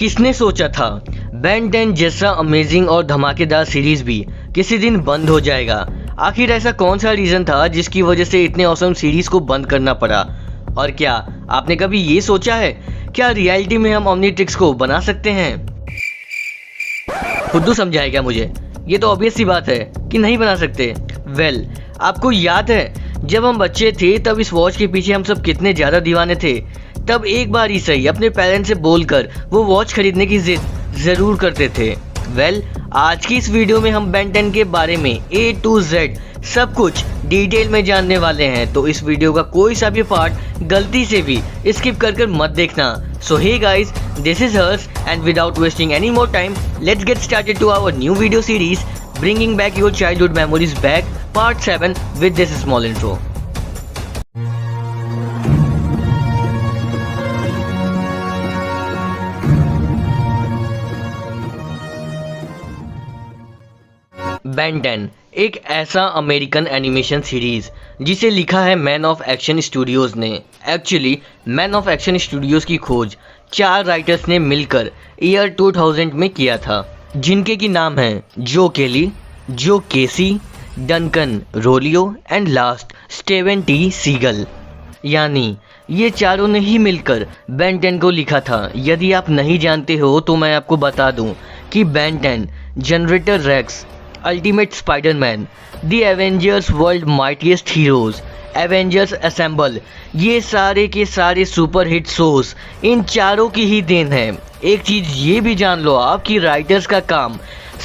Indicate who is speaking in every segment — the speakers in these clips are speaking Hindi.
Speaker 1: किसने सोचा था बेन 10 जैसा अमेजिंग और धमाकेदार सीरीज भी किसी दिन बंद हो जाएगा। आखिर ऐसा कौन सा रीज़न था जिसकी वजह से इतने ऑसम सीरीज को बंद करना पड़ा? और क्या आपने कभी ये सोचा है क्या रियलिटी में हम ओमनीट्रिक्स को बना सकते हैं? खुद समझाएगा मुझे, ये तो ऑब्वियस सी बात है कि नहीं बना सकते। वेल, आपको याद है जब हम बच्चे थे तब इस वॉच के पीछे हम सब कितने ज़्यादा दीवाने थे। तब एक बार ही सही अपने पेरेंट्स से बोलकर वो वॉच खरीदने की जिद ज़रूर करते थे। वेल, आज की इस वीडियो में हम बेन 10 के बारे में A to Z सब कुछ डिटेल में जानने वाले हैं, तो इस वीडियो का कोई सा भी पार्ट गलती से भी स्किप कर मत देखना। So hey guys, this is Harsh and without wasting any more time let's get started to our new video series bringing back your childhood memories back part 7 with this small intro. Ben 10 एक ऐसा अमेरिकन एनिमेशन सीरीज जिसे लिखा है मैन ऑफ एक्शन स्टूडियोज़ ने। Actually Man of Action Studios की खोज 4 राइटर्स ने मिलकर ईयर 2000 में किया था, जिनके की नाम हैं जो Kelly, Joe Casey, Duncan Rouleau and last Steven T Seagle. यानी ये चारों ने ही मिलकर बेन 10 को लिखा था। यदि आप नहीं जानते हो तो मैं आपको बता दूं कि Ben 10, Generator Rex, Ultimate Spiderman, the Avengers world mightiest heroes, Avengers Assemble, ये सारे के सारे सुपर हिट शोज इन चारों की ही देन है। एक चीज़ ये भी जान लो आप कि राइटर्स का काम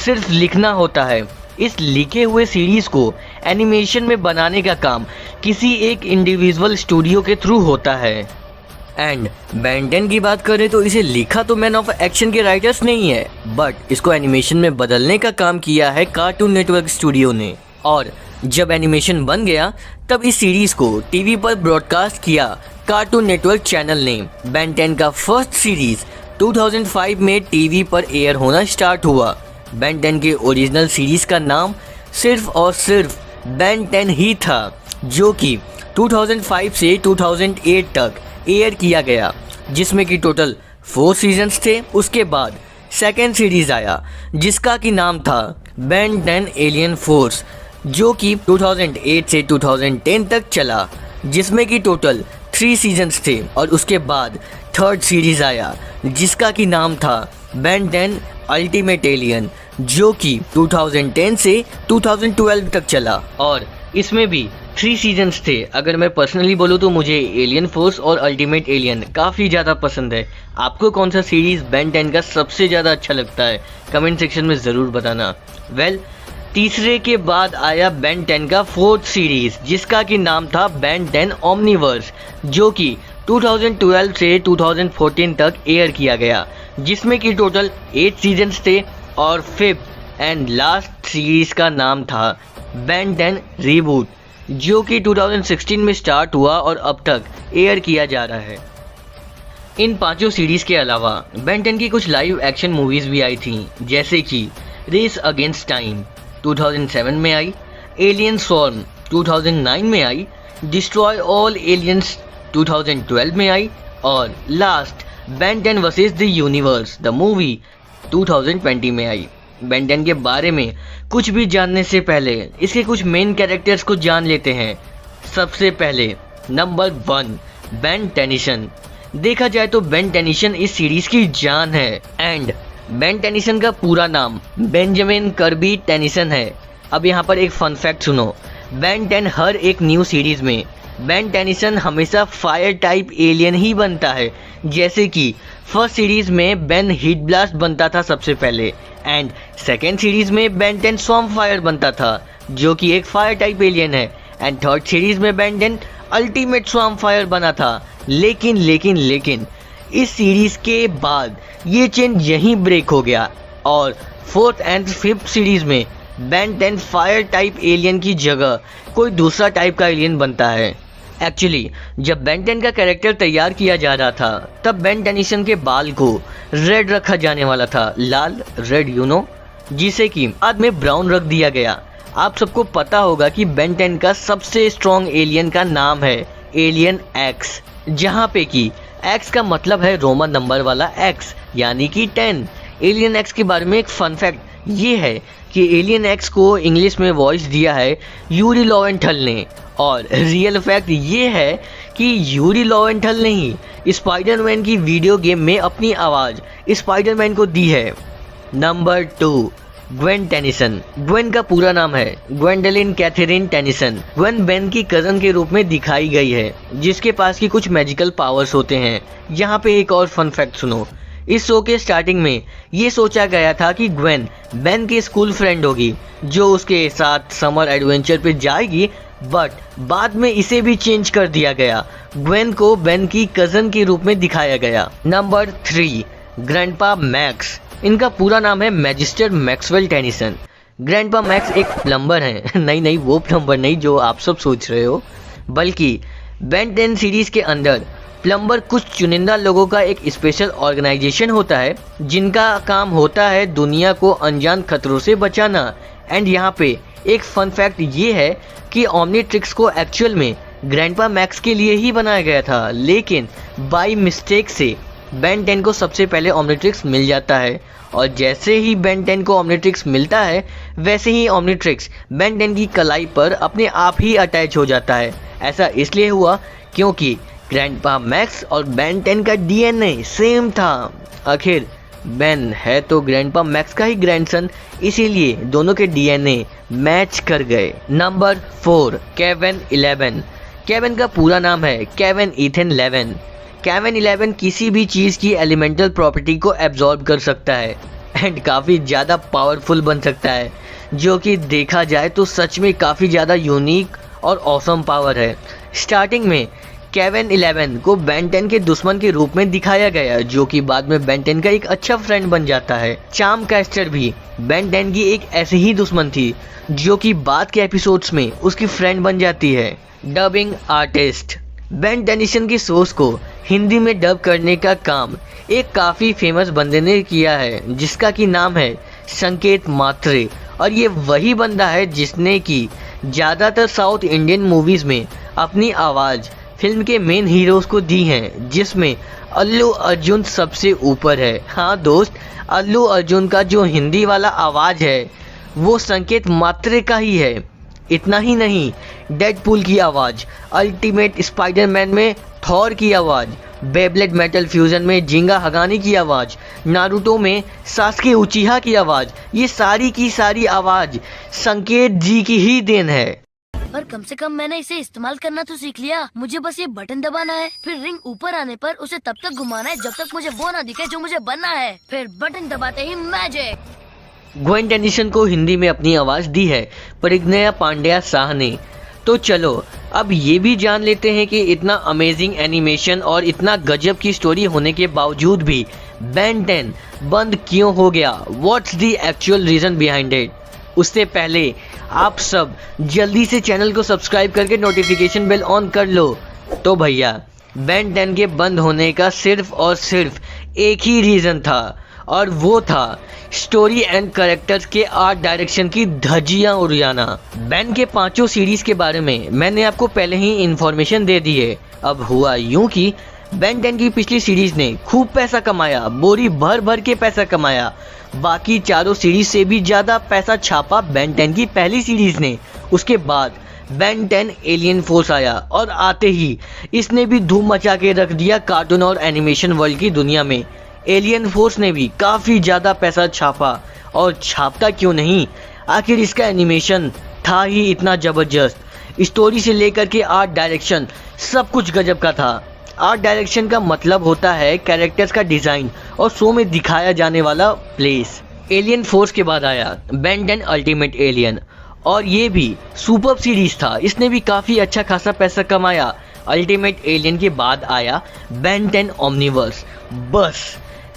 Speaker 1: सिर्फ लिखना होता है। इस लिखे हुए सीरीज़ को एनिमेशन में बनाने का काम किसी एक इंडिविजुअल स्टूडियो के थ्रू होता है। एंड बेन 10 की बात करें तो इसे लिखा तो मैन ऑफ एक्शन के राइटर्स नहीं है, बट इसको एनिमेशन में बदलने का काम किया है कार्टून नेटवर्क स्टूडियो ने। और जब एनिमेशन बन गया तब इस सीरीज़ को टीवी पर ब्रॉडकास्ट किया कार्टून नेटवर्क चैनल ने। बेन 10 का फर्स्ट सीरीज़ 2005 में टीवी पर एयर होना स्टार्ट हुआ। बेन 10 के ओरिजिनल सीरीज़ का नाम सिर्फ और सिर्फ बेन 10 ही था, जो कि 2005 से 2008 तक एयर किया गया, जिसमें कि टोटल 4 सीजन्स थे। उसके बाद सेकेंड सीरीज़ आया जिसका कि नाम था बेन 10 एलियन फोर्स, जो कि 2008 से 2010 तक चला, जिसमें कि टोटल 3 सीजन्स थे। और उसके बाद थर्ड सीरीज़ आया जिसका कि नाम था बेन 10 अल्टीमेट एलियन, जो कि 2010 से 2012 तक चला और इसमें भी 3 सीजन्स थे। अगर मैं पर्सनली बोलूँ तो मुझे एलियन फोर्स और अल्टीमेट एलियन काफ़ी ज़्यादा पसंद है। आपको कौन सा सीरीज़ बेन 10 का सबसे ज़्यादा अच्छा लगता है कमेंट सेक्शन में ज़रूर बताना। वेल, तीसरे के बाद आया बेन 10 का फोर्थ सीरीज़ जिसका कि नाम था बेन 10 ओमनीवर्स, जो कि 2012 से 2014 तक एयर किया गया, जिसमें कि टोटल 8 सीजन्स थे। और फिफ्थ एंड लास्ट सीरीज़ का नाम था बेन 10 रीबूट, जो कि 2016 में स्टार्ट हुआ और अब तक एयर किया जा रहा है। इन पांचों सीरीज़ के अलावा बेन 10 की कुछ लाइव एक्शन मूवीज़ भी आई थी, जैसे कि रेस अगेंस्ट टाइम 2007 में आई, एलियन स्वॉर्म 2009 में आई, डिस्ट्रॉय ऑल एलियंस 2012 में आई और last Ben 10 versus the universe the movie 2020 में आई। बेन 10 के बारे में कुछ भी जानने से पहले इसके कुछ मेन कैरेक्टर्स को जान लेते हैं। सबसे पहले नंबर 1 बेन टेनिसन। देखा जाए तो बेन टेनिसन इस सीरीज़ की जान है। एंड बेन टेनिसन का पूरा नाम बेंजामिन कर्बी टेनिसन है। अब यहाँ पर एक फन फैक्ट सुनो, बेन 10 हर एक न्यू सीरीज़ में बेन टेनिसन हमेशा फायर टाइप एलियन ही बनता है। जैसे कि फर्स्ट सीरीज़ में बेन हीट ब्लास्ट बनता था सबसे पहले, एंड सेकेंड सीरीज़ में बेन 10 स्वॉर्म फायर बनता था, जो कि एक फायर टाइप एलियन है, एंड थर्ड सीरीज़ में बेन 10 अल्टीमेट स्वॉर्म फायर बना था। लेकिन इस सीरीज़ के बाद ये चेन यहीं ब्रेक हो गया और फोर्थ एंड फिफ्थ सीरीज़ में बेन 10 फायर टाइप एलियन की जगह कोई दूसरा टाइप का एलियन बनता है। एक्चुअली जब बेन 10 का कैरेक्टर तैयार किया जा रहा था तब बेन टेनिसन के बाल को रेड रखा जाने वाला था, लाल रेड जिसे कि बाद में ब्राउन रख दिया गया। आप सबको पता होगा कि बेन 10 का सबसे स्ट्रॉन्ग एलियन का नाम है एलियन एक्स, जहाँ पे कि एक्स का मतलब है रोमन नंबर वाला एक्स यानी कि 10। एलियन एक्स के बारे में एक फन फैक्ट ये है कि एलियन एक्स को इंग्लिश में वॉइस दिया है यूरी लोवेंथल ने, और रियल फैक्ट ये है कि यूरी लोवेंथल ने ही स्पाइडरमैन की वीडियो गेम में अपनी आवाज़ स्पाइडरमैन को दी है। Number 2, Gwen Tennyson. ग्वेन का पूरा नाम है Gwendolyn Catherine Tennyson. Gwen Ben की कज़न के रूप में दिखाई गई है जिसके पास की कुछ मैजिकल पावर्स होते हैं। यहाँ पे एक और फन फैक्ट सुनो। इस शो के स्टार्टिंग में ये सोचा गया था कि ग्वेन बेन की स्कूल फ्रेंड होगी जो उसके साथ समर एडवेंचर पे जाएगी, बट बाद में इसे भी चेंज कर दिया गया। ग्वेन को बेन की कज़न के रूप में दिखाया गया। Number 3, grandpa max. इनका पूरा नाम है magister Maxwell Tennyson. Grandpa max एक प्लम्बर हैं। नहीं वो प्लम्बर नहीं जो आप सब सोच रहे हो, बल्कि बेन 10 सीरीज के अंदर प्लम्बर कुछ चुनिंदा लोगों का एक स्पेशल ऑर्गेनाइजेशन होता है जिनका काम होता है दुनिया को अनजान खतरों से बचाना। एंड यहाँ पे एक फन फैक्ट ये है कि ओमनीट्रिक्स को एक्चुअल में ग्रैंडपा मैक्स के लिए ही बनाया गया था, लेकिन बाय मिस्टेक से बेन 10 को सबसे पहले ओमनीट्रिक्स मिल जाता है, और जैसे ही बेन 10 को ओमनीट्रिक्स मिलता है वैसे ही ओमनीट्रिक्स बेन 10 की कलाई पर अपने आप ही अटैच हो जाता है। ऐसा इसलिए हुआ क्योंकि ग्रैंडपा मैक्स और बेन 10 का डीएनए सेम था। आखिर बेन है तो ग्रैंडपा मैक्स का ही ग्रैंडसन, इसीलिए दोनों के डीएनए मैच कर गए। Number 4, Kevin 11। केविन का पूरा नाम है केविन ईथन 11। केविन 11 किसी भी चीज़ की एलिमेंटल प्रॉपर्टी को एब्जॉर्ब कर सकता है एंड काफ़ी ज़्यादा पावरफुल बन सकता है, जो कि देखा जाए तो सच में काफ़ी ज़्यादा यूनिक और ऑसम पावर है। स्टार्टिंग में केविन 11 को बेन 10 के दुश्मन के रूप में दिखाया गया, जो कि बाद में बेन 10 का एक अच्छा फ्रेंड बन जाता है। चार्म कैस्टर भी बेन 10 की एक ऐसी ही दुश्मन थी जो कि बाद के एपिसोड्स में उसकी फ्रेंड बन जाती है। Dubbing artist. बेन टेनिसन की सोच को हिंदी में डब करने का काम एक काफ़ी फेमस बंदे ने किया है जिसका कि नाम है संकेत मात्रे, और ये वही बंदा है जिसने कि ज़्यादातर साउथ इंडियन मूवीज़ में अपनी आवाज़ फिल्म के मेन हीरोज़ को दी हैं, जिसमें अल्लू अर्जुन सबसे ऊपर है। हाँ दोस्त, अल्लू अर्जुन का जो हिंदी वाला आवाज़ है वो संकेत मात्रे का ही है। इतना ही नहीं, डेडपूल की आवाज़, अल्टीमेट स्पाइडरमैन में थॉर की आवाज़, बेब्लेड मेटल फ्यूजन में जिंगा हगानी की आवाज़, नारुतो में सास्के उचिहा की आवाज़, ये सारी की सारी आवाज़ संकेत जी की ही देन है।
Speaker 2: पर कम से कम मैंने इसे इस्तेमाल करना तो सीख लिया। मुझे बस ये बटन दबाना है, फिर रिंग ऊपर आने पर उसे तब तक घुमाना है जब तक मुझे वो ना दिखे जो मुझे बनना है, फिर बटन दबाते ही मैजिक।
Speaker 1: ग्वेन टेनिसन को हिंदी में अपनी आवाज़ दी है परिज्ञा पांड्या शाह ने। तो चलो अब ये भी जान लेते हैं कि इतना अमेजिंग एनिमेशन और इतना गजब की स्टोरी होने के बावजूद भी बेन 10 बंद क्यों हो गया। What's the actual reason behind it. उससे पहले आप सब जल्दी से चैनल को सब्सक्राइब करके नोटिफिकेशन बेल ऑन कर लो। तो भैया, बेन 10 के बंद होने का सिर्फ और सिर्फ एक ही रीज़न था, और वो था स्टोरी एंड कैरेक्टर्स के आर्ट डायरेक्शन की धज्जियां उड़ाना। बेन के 5 सीरीज के बारे में मैंने आपको पहले ही इन्फॉर्मेशन दे दी है। अब हुआ यूं कि बेन 10 की पिछली सीरीज ने खूब पैसा कमाया, बोरी भर भर के पैसा कमाया। बाकी चारों सीरीज से भी ज़्यादा पैसा छापा बेन 10 की पहली सीरीज ने। उसके बाद बेन 10 एलियन फोर्स आया, और आते ही इसने भी धूम मचा के रख दिया कार्टून और एनिमेशन वर्ल्ड की दुनिया में। एलियन फोर्स ने भी काफ़ी ज़्यादा पैसा छापा, और छापता क्यों नहीं, आखिर इसका एनिमेशन था ही इतना ज़बरदस्त। स्टोरी से लेकर के आर्ट डायरेक्शन सब कुछ गजब का था। आर्ट डायरेक्शन का मतलब होता है कैरेक्टर्स का डिज़ाइन और शो में दिखाया जाने वाला प्लेस। एलियन फोर्स के बाद आया बेन 10 अल्टीमेट एलियन, और ये भी सुपर सीरीज था, इसने भी काफ़ी अच्छा खासा पैसा कमाया। अल्टीमेट एलियन के बाद आया बेन 10 ओमनीवर्स। बस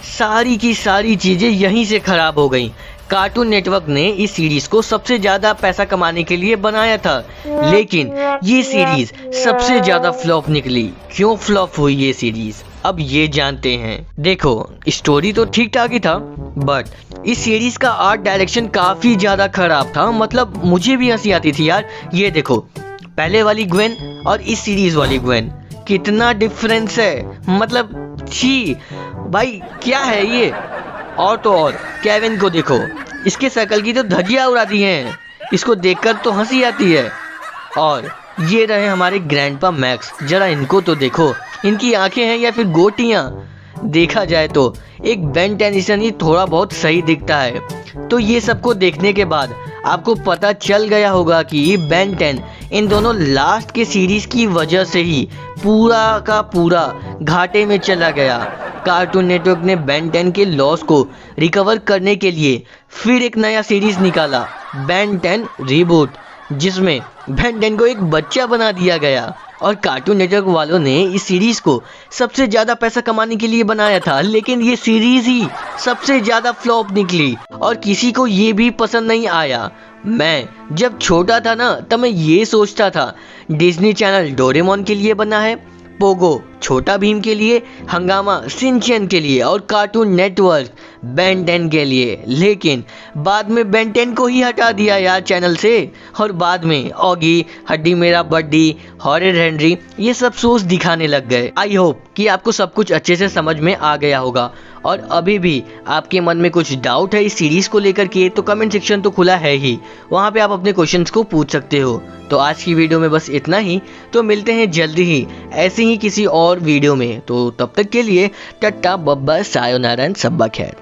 Speaker 1: सारी की सारी चीज़ें यहीं से ख़राब हो गई। कार्टून नेटवर्क ने इस सीरीज़ को सबसे ज़्यादा पैसा कमाने के लिए बनाया था, लेकिन ये सीरीज़ सबसे ज़्यादा फ्लॉप निकली। क्यों फ्लॉप हुई ये सीरीज़, अब ये जानते हैं। देखो, स्टोरी तो ठीक ठाक ही था, बट इस सीरीज़ का आर्ट डायरेक्शन काफ़ी ज़्यादा ख़राब था। मतलब मुझे भी हंसी आती थी यार। ये देखो, पहले वाली ग्वेन और इस सीरीज़ वाली ग्वेन कितना डिफरेंस है, मतलब छी भाई क्या है ये। और तो और केविन को देखो, इसके शकल की तो धज्जियां उड़ा दी हैं, इसको देखकर तो हंसी आती है। और ये रहे हमारे ग्रैंडपा मैक्स, जरा इनको तो देखो, इनकी आंखें हैं या फिर गोटियां। देखा जाए तो एक बेन टेनिसन ही थोड़ा बहुत सही दिखता है। तो ये सबको देखने के बाद आपको पता चल गया होगा कि बेन 10 इन दोनों लास्ट के सीरीज की वजह से ही पूरा का पूरा घाटे में चला गया। कार्टून नेटवर्क ने बेन 10 के लॉस को रिकवर करने के लिए फिर एक नया सीरीज निकाला, बेन 10 रीबूट, जिसमें बेन 10 को एक बच्चा बना दिया गया। और कार्टून नेटवर्क वालों ने इस सीरीज को सबसे ज़्यादा पैसा कमाने के लिए बनाया था, लेकिन ये सीरीज ही सबसे ज़्यादा फ्लॉप निकली और किसी को ये भी पसंद नहीं आया। मैं जब छोटा था ना, तब मैं ये सोचता था डिज्नी चैनल डोरेमोन के लिए बना है, पोगो छोटा भीम के लिए, हंगामा सिंचैन के लिए और कार्टून नेटवर्क बेन 10 के लिए। लेकिन बाद में बेन 10 को ही हटा दिया यार चैनल से, और बाद में ऑगी, हड्डी मेरा बड्डी, हॉरर हेनरी ये सब शोज दिखाने लग गए। आई होप कि आपको सब कुछ अच्छे से समझ में आ गया होगा। और अभी भी आपके मन में कुछ डाउट है इस सीरीज को लेकर के, तो कमेंट सेक्शन तो खुला है ही, वहाँ पे आप अपने क्वेश्चंस को पूछ सकते हो। तो आज की वीडियो में बस इतना ही, तो मिलते हैं जल्दी ही ऐसे ही किसी और वीडियो में। तो तब तक के लिए टाटा बब्बा सायोनारा सब्बा खैर।